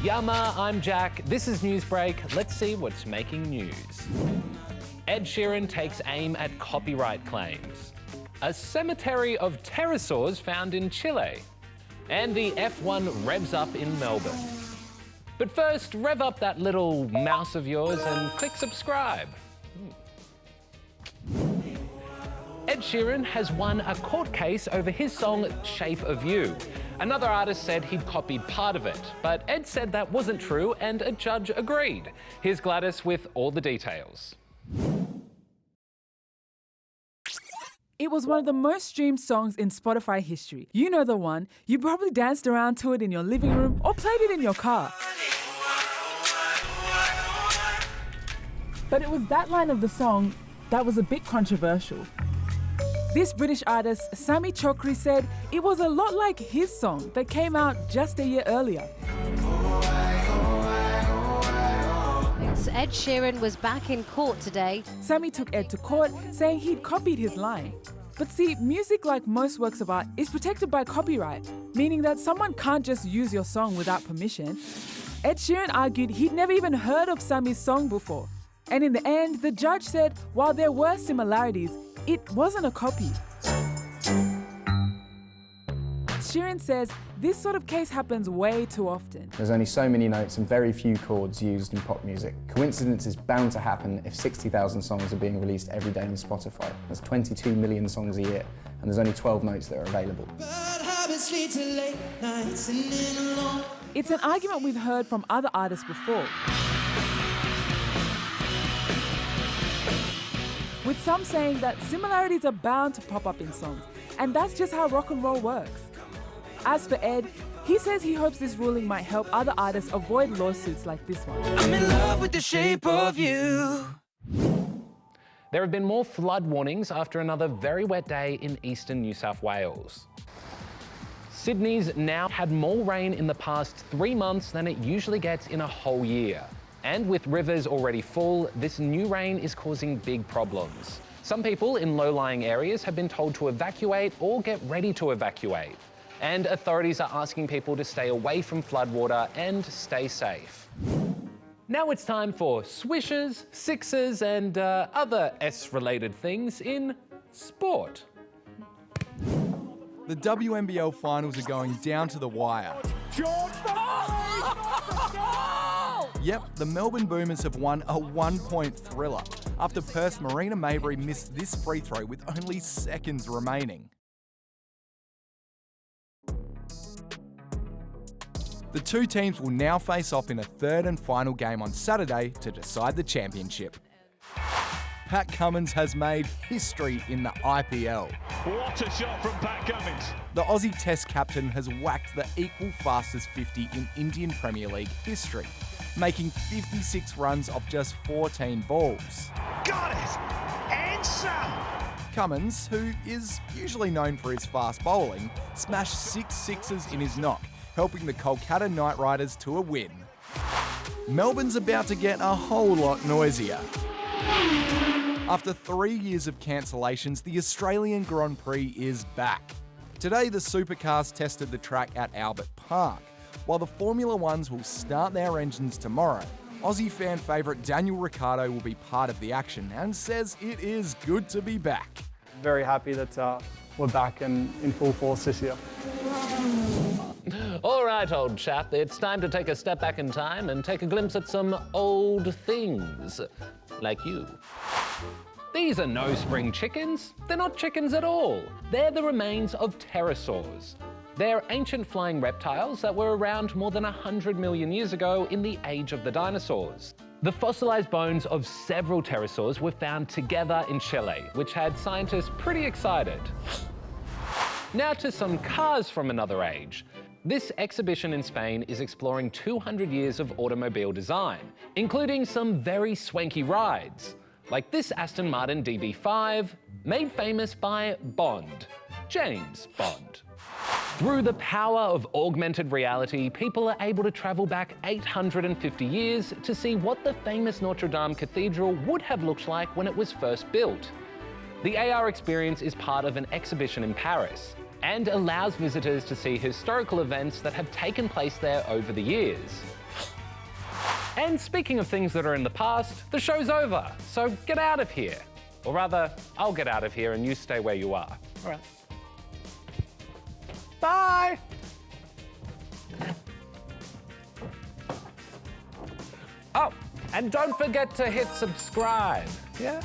Yama, I'm Jack. This is Newsbreak. Let's see what's making news. Ed Sheeran takes aim at copyright claims. A cemetery of pterosaurs found in Chile. And the F1 revs up in Melbourne. But first, rev up that little mouse of yours and click subscribe. Ed Sheeran has won a court case over his song Shape of You. Another artist said he'd copied part of it, but Ed said that wasn't true and a judge agreed. Here's Gladys with all the details. It was one of the most streamed songs in Spotify history. You know the one. You probably danced around to it in your living room or played it in your car. But it was that line of the song that was a bit controversial. This British artist, Sammy Chokri, said it was a lot like his song that came out just a year earlier. Ed Sheeran was back in court today. Sammy took Ed to court, saying he'd copied his line. But see, music, like most works of art, is protected by copyright, meaning that someone can't just use your song without permission. Ed Sheeran argued he'd never even heard of Sammy's song before. And in the end, the judge said while there were similarities, it wasn't a copy. Sheeran says this sort of case happens way too often. There's only so many notes and very few chords used in pop music. Coincidence is bound to happen if 60,000 songs are being released every day on Spotify. There's 22 million songs a year, and there's only 12 notes that are available. It's an argument we've heard from other artists before, with some saying that similarities are bound to pop up in songs, and that's just how rock and roll works. As for Ed, he says he hopes this ruling might help other artists avoid lawsuits like this one. I'm in love with the shape of you. There have been more flood warnings after another very wet day in eastern New South Wales. Sydney's now had more rain in the past 3 months than it usually gets in a whole year. And with rivers already full, this new rain is causing big problems. Some people in low-lying areas have been told to evacuate or get ready to evacuate. And authorities are asking people to stay away from floodwater and stay safe. Now it's time for swishes, sixes, and other S-related things in sport. The WNBL Finals are going down to the wire. Yep, the Melbourne Boomers have won a one-point thriller after Perth's Marina Mabrey missed this free throw with only seconds remaining. The two teams will now face off in a third and final game on Saturday to decide the championship. Pat Cummins has made history in the IPL. What a shot from Pat Cummins. The Aussie Test captain has whacked the equal fastest 50 in Indian Premier League history, making 56 runs off just 14 balls. Got it! And some! Cummins, who is usually known for his fast bowling, smashed 6 sixes in his knock, helping the Kolkata Knight Riders to a win. Melbourne's about to get a whole lot noisier. After 3 years of cancellations, the Australian Grand Prix is back. Today, the supercars tested the track at Albert Park, while the Formula Ones will start their engines tomorrow. Aussie fan favourite Daniel Ricciardo will be part of the action and says it is good to be back. Very happy that we're back and in full force this year. All right, old chap, it's time to take a step back in time and take a glimpse at some old things, like you. These are no spring chickens. They're not chickens at all. They're the remains of pterosaurs. They're ancient flying reptiles that were around more than 100 million years ago in the age of the dinosaurs. The fossilized bones of several pterosaurs were found together in Chile, which had scientists pretty excited. Now to some cars from another age. This exhibition in Spain is exploring 200 years of automobile design, including some very swanky rides, like this Aston Martin DB5, made famous by Bond, James Bond. Through the power of augmented reality, people are able to travel back 850 years to see what the famous Notre Dame Cathedral would have looked like when it was first built. The AR experience is part of an exhibition in Paris and allows visitors to see historical events that have taken place there over the years. And speaking of things that are in the past, the show's over, so get out of here. Or rather, I'll get out of here and you stay where you are. All right. Bye! Oh, and don't forget to hit subscribe, yeah?